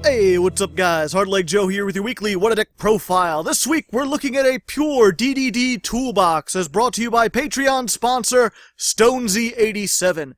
Hey, what's up guys? Hardleg Joe here with your weekly What a Deck profile. This week we're looking at a pure DDD Toolbox as brought to you by Patreon sponsor Stonesy87.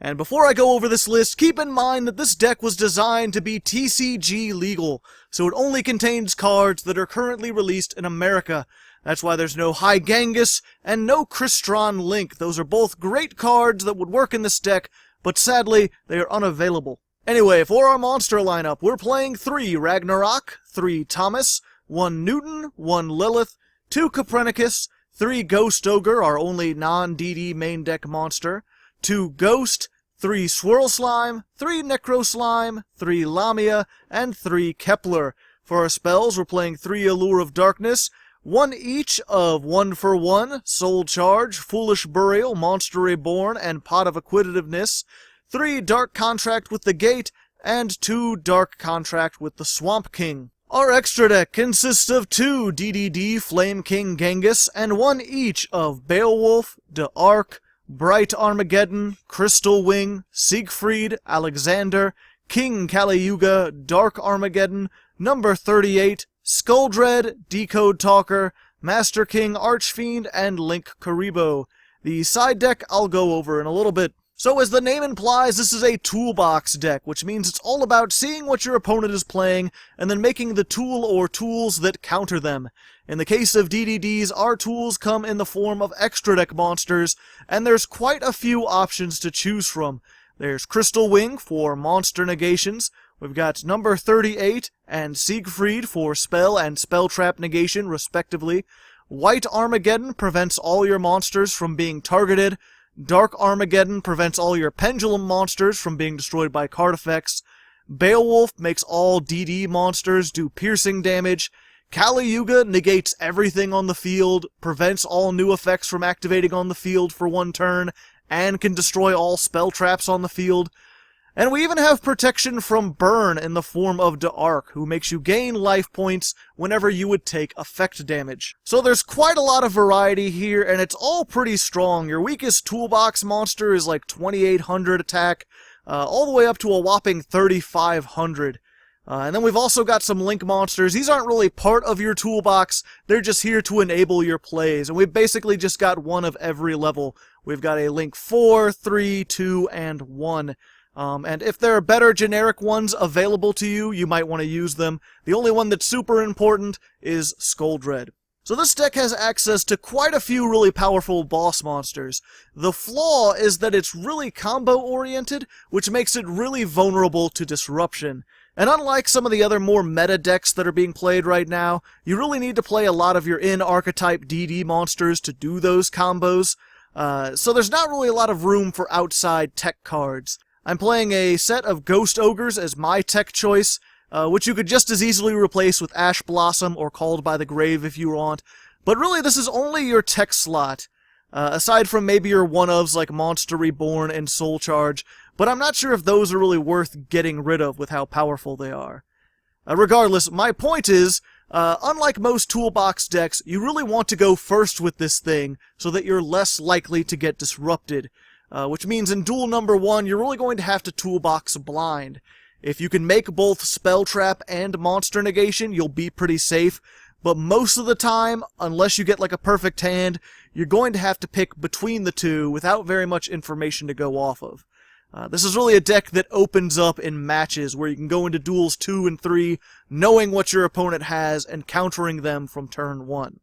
And before I go over this list, keep in mind that this deck was designed to be TCG legal, so it only contains cards that are currently released in America. That's why there's no High Genghis and no Crystron Link. Those are both great cards that would work in this deck, but sadly, they are unavailable. Anyway, for our monster lineup, we're playing 3 Ragnarok, 3 Thomas, 1 Newton, 1 Lilith, 2 Copernicus, 3 Ghost Ogre, our only non-DD main deck monster, 2 Ghost, 3 Swirl Slime, 3 Necro Slime, 3 Lamia, and 3 Kepler. For our spells, we're playing 3 Allure of Darkness, 1 each of 1 for 1, Soul Charge, Foolish Burial, Monster Reborn, and Pot of Acquisitiveness, 3 Dark Contract with the Gate, and 2 Dark Contract with the Swamp King. Our extra deck consists of 2 DDD Flame King Genghis, and 1 each of Beowulf, D'Arc, Bright Armageddon, Crystal Wing, Siegfried, Alexander, King Kali-Yuga, Dark Armageddon, Number 38, Skulldread, Decode Talker, Master King Archfiend, and Link Karibo. The side deck I'll go over in a little bit. So as the name implies, this is a toolbox deck, which means it's all about seeing what your opponent is playing and then making the tool or tools that counter them. In the case of DDDs, our tools come in the form of extra deck monsters, and there's quite a few options to choose from. There's Crystal Wing for monster negations, we've got Number 38 and Siegfried for spell and spell trap negation, respectively. White Armageddon prevents all your monsters from being targeted. Dark Armageddon prevents all your pendulum monsters from being destroyed by card effects. Beowulf makes all DD monsters do piercing damage. Kali-Yuga negates everything on the field, prevents all new effects from activating on the field for 1 turn, and can destroy all spell traps on the field. And we even have protection from Byrne in the form of D'Arc, who makes you gain life points whenever you would take effect damage. So there's quite a lot of variety here, and it's all pretty strong. Your weakest toolbox monster is like 2800 attack, all the way up to a whopping 3500. And then we've also got some Link monsters. These aren't really part of your toolbox, they're just here to enable your plays, and we've basically just got one of every level. We've got a Link 4, 3, 2, and 1. And if there are better generic ones available to you, you might want to use them. The only one that's super important is Skulldread. So this deck has access to quite a few really powerful boss monsters. The flaw is that it's really combo-oriented, which makes it really vulnerable to disruption. And unlike some of the other more meta decks that are being played right now, you really need to play a lot of your in-archetype DD monsters to do those combos. So there's not really a lot of room for outside tech cards. I'm playing a set of Ghost Ogres as my tech choice, which you could just as easily replace with Ash Blossom or Called by the Grave if you want. But really, this is only your tech slot, aside from maybe your one-ofs like Monster Reborn and Soul Charge, but I'm not sure if those are really worth getting rid of with how powerful they are. Regardless, my point is, unlike most toolbox decks, you really want to go first with this thing so that you're less likely to get disrupted. Which means in duel number 1, you're really going to have to toolbox blind. If you can make both spell trap and monster negation, you'll be pretty safe, but most of the time, unless you get like a perfect hand, you're going to have to pick between the two without very much information to go off of. This is really a deck that opens up in matches where you can go into duels 2 and 3, knowing what your opponent has and countering them from turn 1.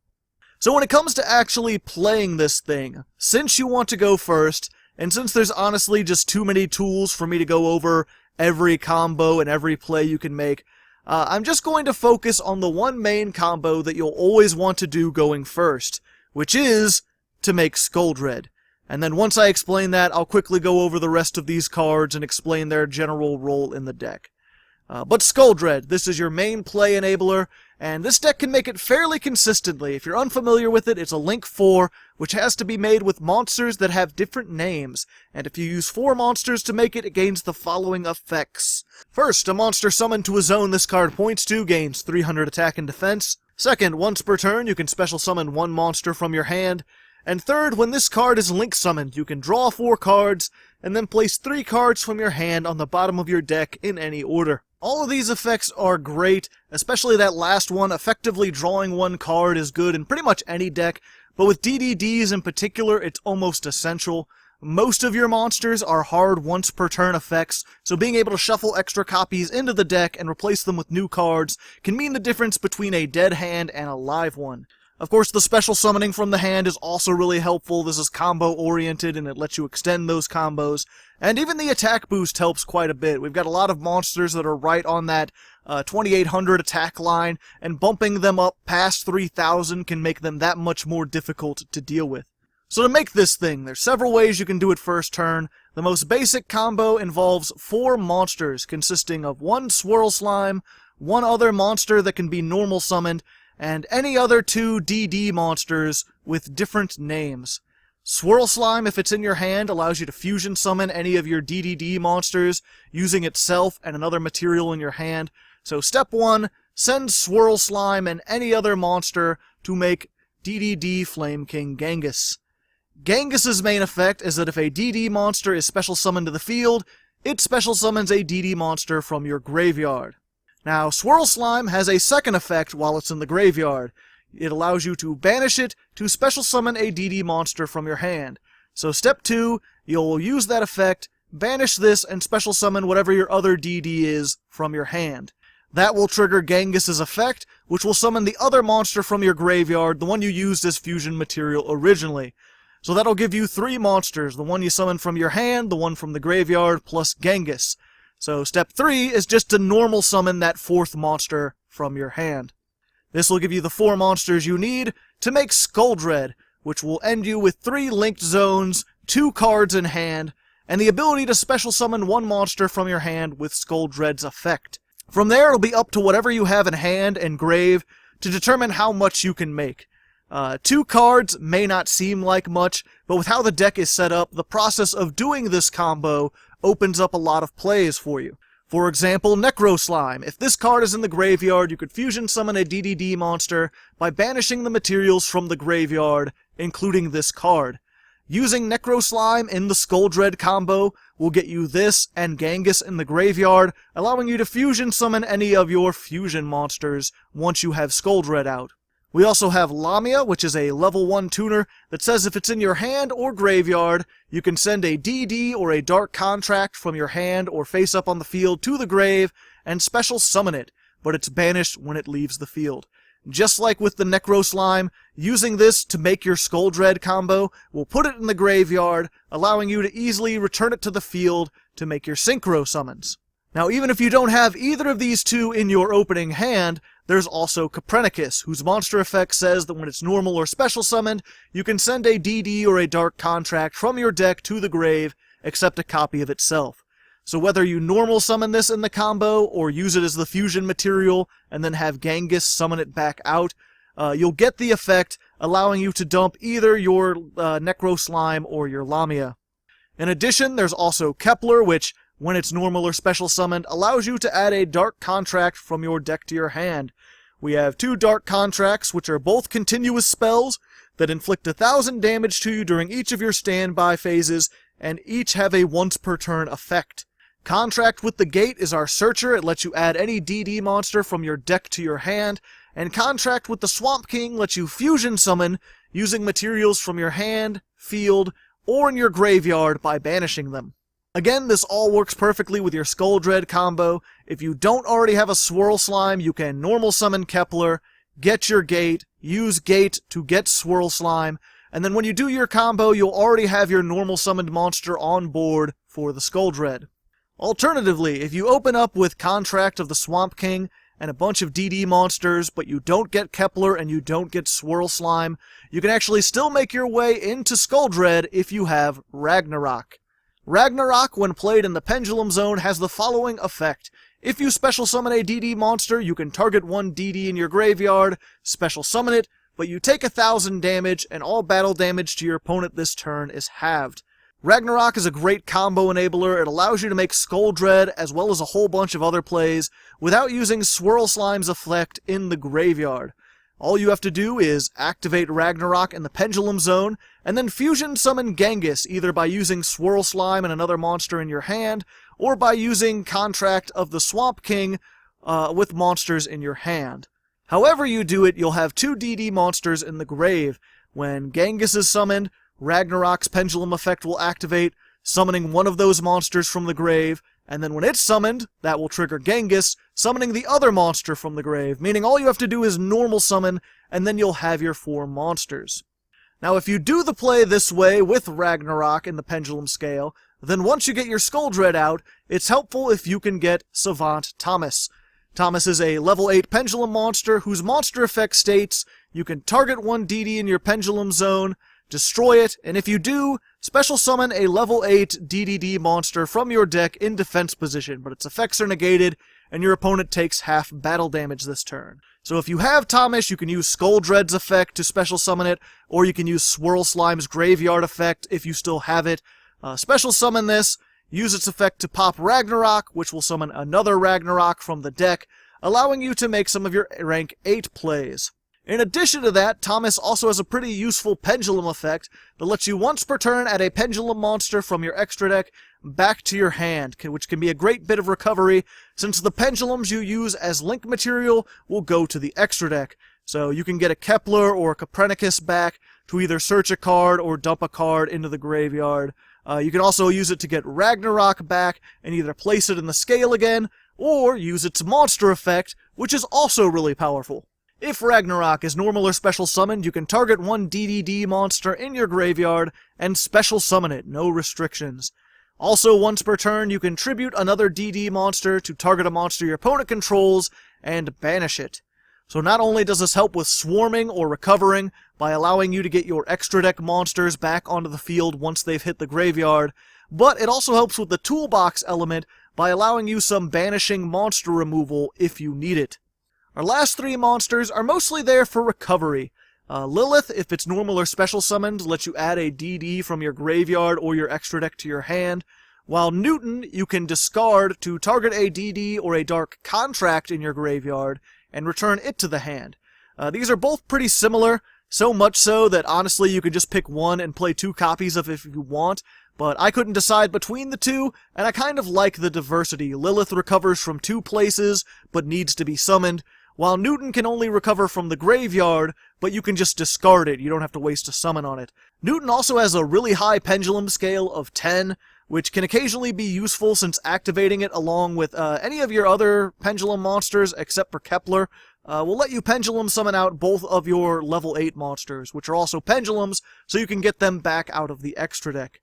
So when it comes to actually playing this thing, since you want to go first, and since there's honestly just too many tools for me to go over every combo and every play you can make, I'm just going to focus on the one main combo that you'll always want to do going first, which is to make Skulldread. And then once I explain that, I'll quickly go over the rest of these cards and explain their general role in the deck. But Skulldread, this is your main play enabler, and this deck can make it fairly consistently. If you're unfamiliar with it, it's a Link 4, which has to be made with monsters that have different names, and if you use 4 monsters to make it, it gains the following effects. First, a monster summoned to a zone this card points to gains 300 attack and defense. Second, once per turn, you can special summon 1 monster from your hand. And third, when this card is Link summoned, you can draw 4 cards, and then place 3 cards from your hand on the bottom of your deck in any order. All of these effects are great, especially that last one. Effectively drawing one card is good in pretty much any deck, but with DDDs in particular, it's almost essential. Most of your monsters are hard once per turn effects, so being able to shuffle extra copies into the deck and replace them with new cards can mean the difference between a dead hand and a live one. Of course, the special summoning from the hand is also really helpful. This is combo-oriented, and it lets you extend those combos. And even the attack boost helps quite a bit. We've got a lot of monsters that are right on that 2800 attack line, and bumping them up past 3000 can make them that much more difficult to deal with. So to make this thing, there's several ways you can do it first turn. The most basic combo involves 4 monsters, consisting of 1 Swirl Slime, 1 other monster that can be normal summoned, and any other 2 DD monsters with different names. Swirl Slime, if it's in your hand, allows you to fusion summon any of your DDD monsters using itself and another material in your hand. So step 1, send Swirl Slime and any other monster to make DDD Flame King Genghis. Genghis's main effect is that if a DD monster is special summoned to the field, it special summons a DD monster from your graveyard. Now, Swirl Slime has a second effect while it's in the graveyard. It allows you to banish it to special summon a DD monster from your hand. So step 2, you'll use that effect, banish this, and special summon whatever your other DD is from your hand. That will trigger Genghis's effect, which will summon the other monster from your graveyard, the one you used as fusion material originally. So that'll give you 3 monsters, the one you summoned from your hand, the one from the graveyard, plus Genghis. So step 3 is just to normal summon that 4th monster from your hand. This will give you the 4 monsters you need to make Skuldred, which will end you with 3 linked zones, 2 cards in hand, and the ability to special summon 1 monster from your hand with Skuldred's effect. From there, it'll be up to whatever you have in hand and grave to determine how much you can make. 2 cards may not seem like much, but with how the deck is set up, the process of doing this combo opens up a lot of plays for you. For example, Necro Slime. If this card is in the graveyard, you could fusion summon a DDD monster by banishing the materials from the graveyard, including this card. Using Necro Slime in the Skuldred combo will get you this and Genghis in the graveyard, allowing you to fusion summon any of your fusion monsters once you have Skuldred out. We also have Lamia, which is a level 1 tuner that says if it's in your hand or graveyard, you can send a DD or a Dark Contract from your hand or face up on the field to the grave and special summon it, but it's banished when it leaves the field. Just like with the Necro Slime, using this to make your Skuldred combo will put it in the graveyard, allowing you to easily return it to the field to make your Synchro summons. Now, even if you don't have either of these 2 in your opening hand, there's also Copernicus, whose monster effect says that when it's normal or special summoned, you can send a DD or a Dark Contract from your deck to the grave, except a copy of itself. So whether you normal summon this in the combo, or use it as the fusion material, and then have Genghis summon it back out, you'll get the effect, allowing you to dump either your Necro Slime or your Lamia. In addition, there's also Kepler, which, when it's normal or special summoned, allows you to add a Dark Contract from your deck to your hand. We have 2 Dark Contracts, which are both continuous spells that inflict 1000 damage to you during each of your standby phases, and each have a once per turn effect. Contract with the Gate is our Searcher. It lets you add any DD monster from your deck to your hand, and Contract with the Swamp King lets you fusion summon using materials from your hand, field, or in your graveyard by banishing them. Again, this all works perfectly with your Skuldred combo. If you don't already have a Swirl Slime, you can normal summon Kepler, get your Gate, use Gate to get Swirl Slime, and then when you do your combo, you'll already have your normal summoned monster on board for the Skuldred. Alternatively, if you open up with Contract of the Swamp King and a bunch of DD monsters, but you don't get Kepler and you don't get Swirl Slime, you can actually still make your way into Skuldred if you have Ragnarok. Ragnarok, when played in the Pendulum Zone, has the following effect. If you special summon a DD monster, you can target 1 DD in your graveyard, special summon it, but you take 1000 damage, and all battle damage to your opponent this turn is halved. Ragnarok is a great combo enabler. It allows you to make Skuldred, as well as a whole bunch of other plays, without using Swirl Slime's effect in the graveyard. All you have to do is activate Ragnarok in the Pendulum Zone, and then fusion summon Genghis, either by using Swirl Slime and another monster in your hand, or by using Contract of the Swamp King with monsters in your hand. However you do it, you'll have 2 DD monsters in the grave. When Genghis is summoned, Ragnarok's Pendulum effect will activate, summoning one of those monsters from the grave, and then when it's summoned, that will trigger Genghis, summoning the other monster from the grave, meaning all you have to do is normal summon, and then you'll have your 4 monsters. Now if you do the play this way with Ragnarok in the Pendulum Scale, then once you get your Skull Dread out, it's helpful if you can get Savant Thomas. Thomas is a level 8 Pendulum monster whose monster effect states you can target one DD in your Pendulum Zone, destroy it, and if you do, special summon a level 8 DDD monster from your deck in defense position, but its effects are negated, and your opponent takes half battle damage this turn. So if you have Thomas, you can use Skull Dread's effect to special summon it, or you can use Swirl Slime's Graveyard effect if you still have it. Special summon this, use its effect to pop Ragnarok, which will summon another Ragnarok from the deck, allowing you to make some of your rank 8 plays. In addition to that, Thomas also has a pretty useful Pendulum effect that lets you once per turn add a Pendulum monster from your extra deck back to your hand, which can be a great bit of recovery since the Pendulums you use as link material will go to the extra deck. So you can get a Kepler or a Copernicus back to either search a card or dump a card into the graveyard. You can also use it to get Ragnarok back and either place it in the scale again or use its monster effect, which is also really powerful. If Ragnarok is normal or special summoned, you can target one DDD monster in your graveyard and special summon it, no restrictions. Also, once per turn, you can tribute another DD monster to target a monster your opponent controls and banish it. So not only does this help with swarming or recovering by allowing you to get your extra deck monsters back onto the field once they've hit the graveyard, but it also helps with the toolbox element by allowing you some banishing monster removal if you need it. Our last 3 monsters are mostly there for recovery. Lilith, if it's normal or special summoned, lets you add a DD from your graveyard or your extra deck to your hand, while Newton you can discard to target a DD or a Dark Contract in your graveyard and return it to the hand. These are both pretty similar, so much so that honestly you could just pick one and play 2 copies of it if you want, but I couldn't decide between the 2, and I kind of like the diversity. Lilith recovers from 2 places, but needs to be summoned, while Newton can only recover from the graveyard, but you can just discard it, you don't have to waste a summon on it. Newton also has a really high Pendulum scale of 10, which can occasionally be useful since activating it along with any of your other Pendulum monsters except for Kepler will let you Pendulum summon out both of your level 8 monsters, which are also Pendulums, so you can get them back out of the extra deck.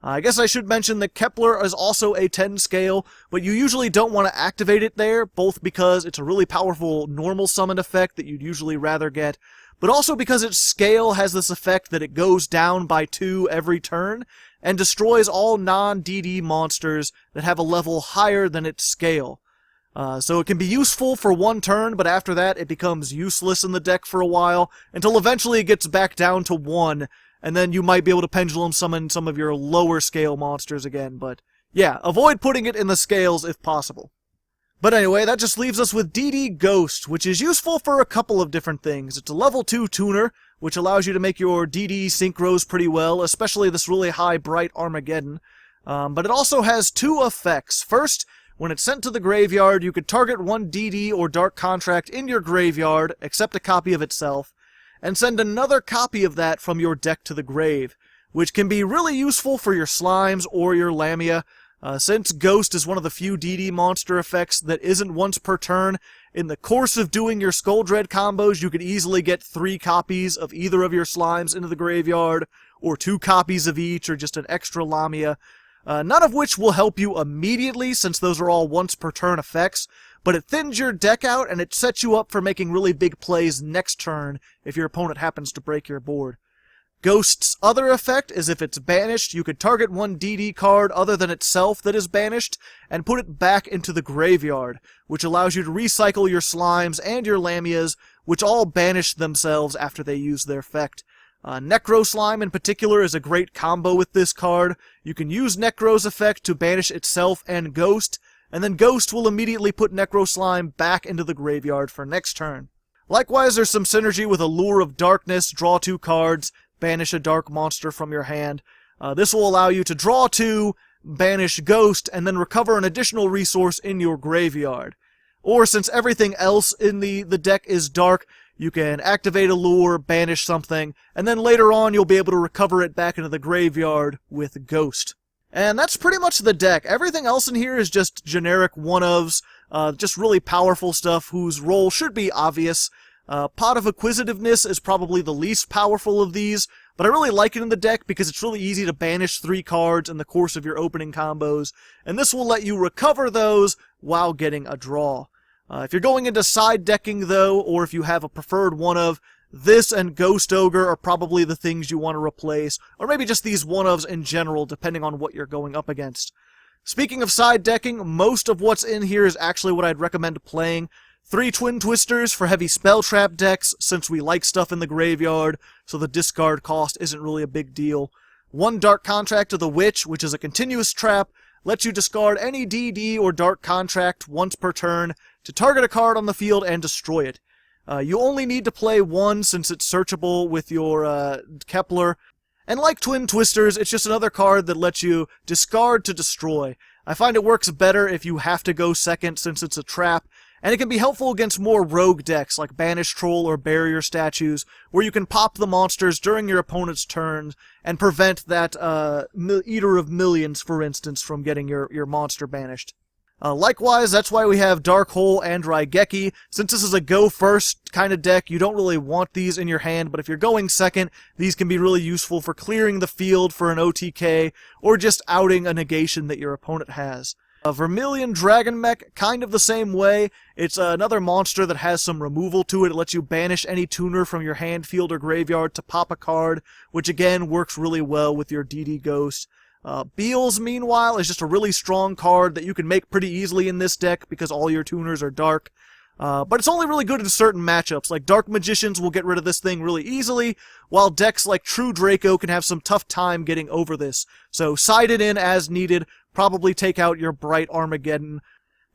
I guess I should mention that Kepler is also a 10 scale, but you usually don't want to activate it there, both because it's a really powerful normal summon effect that you'd usually rather get, but also because its scale has this effect that it goes down by 2 every turn, and destroys all non-DD monsters that have a level higher than its scale. So it can be useful for 1 turn, but after that it becomes useless in the deck for a while, until eventually it gets back down to 1, and then you might be able to Pendulum summon some of your lower scale monsters again, but yeah, avoid putting it in the scales if possible. But anyway, that just leaves us with DD Ghost, which is useful for a couple of different things. It's a level 2 tuner, which allows you to make your DD synchros pretty well, especially this really high Bright Armageddon. But it also has 2 effects. First, when it's sent to the graveyard, you could target one DD or Dark Contract in your graveyard, except a copy of itself, and send another copy of that from your deck to the grave, which can be really useful for your Slimes or your Lamia. Since Ghost is one of the few DD monster effects that isn't once per turn, in the course of doing your Skull Dread combos, you could easily get 3 copies of either of your Slimes into the graveyard, or 2 copies of each, or just an extra Lamia. None of which will help you immediately, since those are all once per turn effects, but it thins your deck out, and it sets you up for making really big plays next turn if your opponent happens to break your board. Ghost's other effect is if it's banished, you could target one DD card other than itself that is banished, and put it back into the graveyard, which allows you to recycle your Slimes and your Lamias, which all banish themselves after they use their effect. Necro Slime in particular is a great combo with this card. You can use Necro's effect to banish itself and Ghost, and then Ghost will immediately put Necro Slime back into the graveyard for next turn. Likewise, there's some synergy with Allure of Darkness, draw 2 cards, banish a dark monster from your hand. This will allow you to draw 2, banish Ghost, and then recover an additional resource in your graveyard. Or since everything else in the deck is dark, you can activate Allure, banish something, and then later on you'll be able to recover it back into the graveyard with Ghost. And that's pretty much the deck. Everything else in here is just generic one-ofs, just really powerful stuff whose role should be obvious. Pot of Acquisitiveness is probably the least powerful of these, but I really like it in the deck because it's really easy to banish 3 cards in the course of your opening combos, and this will let you recover those while getting a draw. If you're going into side decking though, or if you have a preferred one-of, this and Ghost Ogre are probably the things you want to replace, or maybe just these one-ofs in general, depending on what you're going up against. Speaking of side decking, most of what's in here is actually what I'd recommend playing. 3 Twin Twisters for heavy spell trap decks, since we like stuff in the graveyard, so the discard cost isn't really a big deal. 1 Dark Contract of the Witch, which is a continuous trap, lets you discard any DD or Dark Contract once per turn to target a card on the field and destroy it. You only need to play 1 since it's searchable with your Kepler. And like Twin Twisters, it's just another card that lets you discard to destroy. I find it works better if you have to go second since it's a trap, and it can be helpful against more rogue decks like Banish Troll or Barrier Statues, where you can pop the monsters during your opponent's turn and prevent that Eater of Millions, for instance, from getting your monster banished. Likewise, that's why we have Dark Hole and Raigeki. Since this is a go-first kind of deck, you don't really want these in your hand, but if you're going second, these can be really useful for clearing the field for an OTK, or just outing a negation that your opponent has. Vermilion Dragon Mech, kind of the same way. It's another monster that has some removal to it. It lets you banish any tuner from your hand, field, or graveyard to pop a card, which again works really well with your DD Ghost. Beals, meanwhile, is just a really strong card that you can make pretty easily in this deck because all your tuners are dark. But it's only really good in certain matchups, like Dark Magicians will get rid of this thing really easily, while decks like True Draco can have some tough time getting over this. So side it in as needed, probably take out your Bright Armageddon.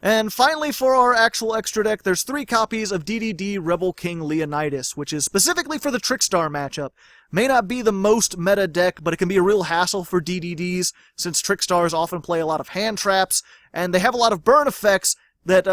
And finally, for our actual extra deck, there's 3 copies of DDD Rebel King Leonidas, which is specifically for the Trickstar matchup. May not be the most meta deck, but it can be a real hassle for DDDs, since Trickstars often play a lot of hand traps, and they have a lot of burn effects that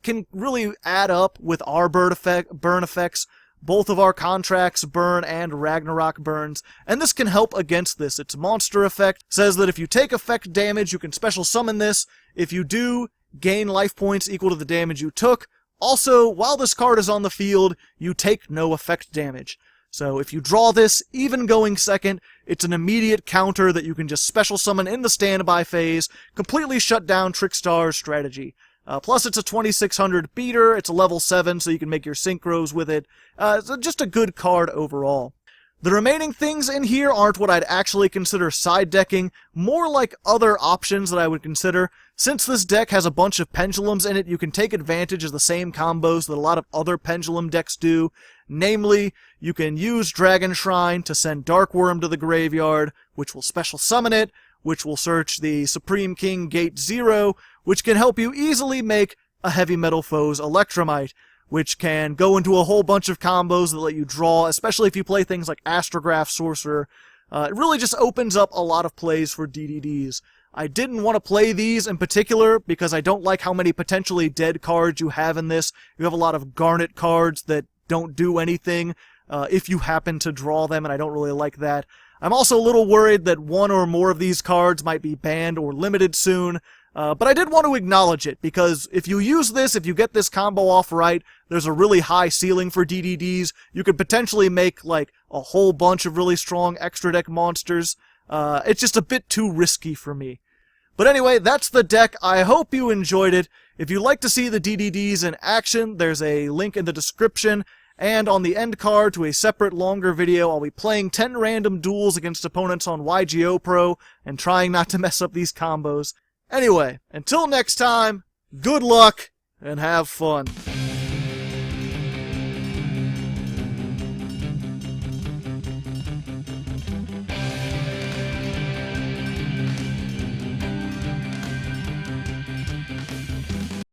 can really add up with our burn effects. Both of our contracts burn and Ragnarok burns, and this can help against this. Its monster effect says that if you take effect damage, you can special summon this. If you do, gain life points equal to the damage you took. Also, while this card is on the field, you take no effect damage. So if you draw this, even going second, it's an immediate counter that you can just special summon in the standby phase, completely shut down Trickstar's strategy. Plus it's a 2600 beater, it's a level 7, so you can make your synchros with it. It's just a good card overall. The remaining things in here aren't what I'd actually consider side decking, more like other options that I would consider. Since this deck has a bunch of pendulums in it, you can take advantage of the same combos that a lot of other pendulum decks do. Namely, you can use Dragon Shrine to send Dark Worm to the graveyard, which will special summon it, which will search the Supreme King Gate 0, which can help you easily make a Heavy Metal Foes Electromite, which can go into a whole bunch of combos that let you draw, especially if you play things like Astrograph Sorcerer. It really just opens up a lot of plays for DDDs. I didn't want to play these in particular because I don't like how many potentially dead cards you have in this. You have a lot of Garnet cards that don't do anything if you happen to draw them, and I don't really like that. I'm also a little worried that one or more of these cards might be banned or limited soon, but I did want to acknowledge it, because if you use this, if you get this combo off right, there's a really high ceiling for DDDs. You could potentially make, like, a whole bunch of really strong extra deck monsters. It's just a bit too risky for me. But anyway, that's the deck. I hope you enjoyed it. If you'd like to see the DDDs in action, there's a link in the description. And on the end card to a separate longer video, I'll be playing 10 random duels against opponents on YGOPro and trying not to mess up these combos. Anyway, until next time, good luck and have fun.